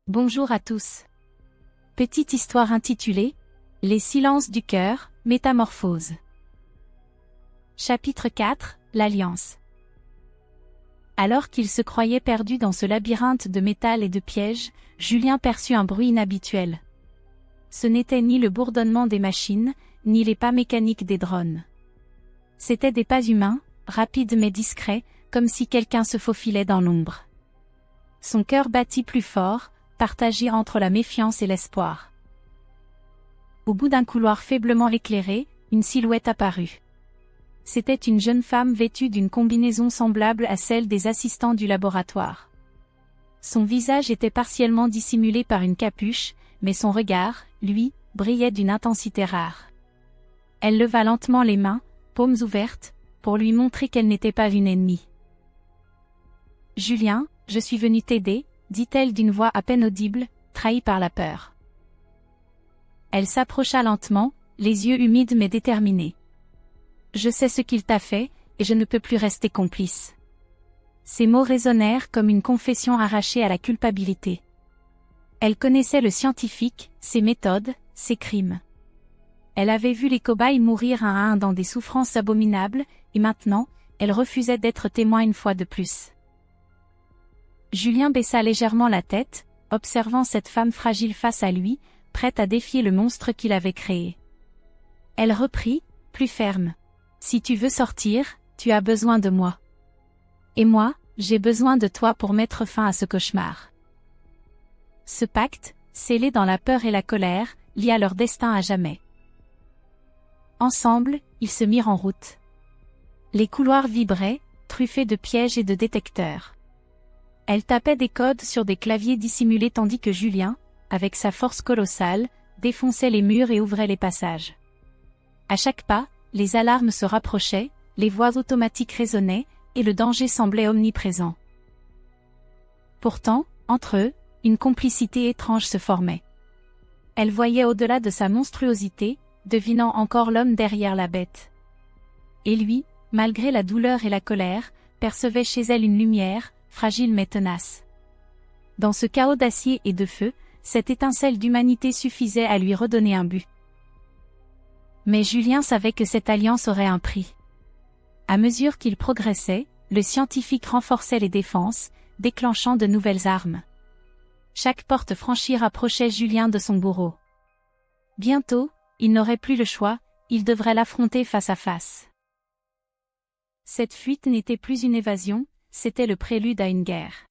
Bonjour à tous. Petite histoire intitulée « Les silences du cœur, métamorphose ». Chapitre 4 – L'Alliance. Alors qu'il se croyait perdu dans ce labyrinthe de métal et de pièges, Julien perçut un bruit inhabituel. Ce n'était ni le bourdonnement des machines, ni les pas mécaniques des drones. C'étaient des pas humains, rapides mais discrets, comme si quelqu'un se faufilait dans l'ombre. Son cœur battit plus fort, partagé entre la méfiance et l'espoir. Au bout d'un couloir faiblement éclairé, une silhouette apparut. C'était une jeune femme vêtue d'une combinaison semblable à celle des assistants du laboratoire. Son visage était partiellement dissimulé par une capuche, mais son regard, lui, brillait d'une intensité rare. Elle leva lentement les mains, paumes ouvertes, pour lui montrer qu'elle n'était pas une ennemie. « Julien, je suis venue t'aider », dit-elle d'une voix à peine audible, trahie par la peur. Elle s'approcha lentement, les yeux humides mais déterminés. « Je sais ce qu'il t'a fait, et je ne peux plus rester complice. » Ces mots résonnèrent comme une confession arrachée à la culpabilité. Elle connaissait le scientifique, ses méthodes, ses crimes. Elle avait vu les cobayes mourir un à un dans des souffrances abominables, et maintenant, elle refusait d'être témoin une fois de plus. Julien baissa légèrement la tête, observant cette femme fragile face à lui, prête à défier le monstre qu'il avait créé. Elle reprit, plus ferme. « Si tu veux sortir, tu as besoin de moi. Et moi, j'ai besoin de toi pour mettre fin à ce cauchemar. » Ce pacte, scellé dans la peur et la colère, lia leur destin à jamais. Ensemble, ils se mirent en route. Les couloirs vibraient, truffés de pièges et de détecteurs. Elle tapait des codes sur des claviers dissimulés tandis que Julien, avec sa force colossale, défonçait les murs et ouvrait les passages. À chaque pas, les alarmes se rapprochaient, les voix automatiques résonnaient, et le danger semblait omniprésent. Pourtant, entre eux, une complicité étrange se formait. Elle voyait au-delà de sa monstruosité, devinant encore l'homme derrière la bête. Et lui, malgré la douleur et la colère, percevait chez elle une lumière, fragile mais tenace. Dans ce chaos d'acier et de feu, cette étincelle d'humanité suffisait à lui redonner un but. Mais Julien savait que cette alliance aurait un prix. À mesure qu'il progressait, le scientifique renforçait les défenses, déclenchant de nouvelles armes. Chaque porte franchie rapprochait Julien de son bourreau. Bientôt, il n'aurait plus le choix, il devrait l'affronter face à face. Cette fuite n'était plus une évasion, c'était le prélude à une guerre.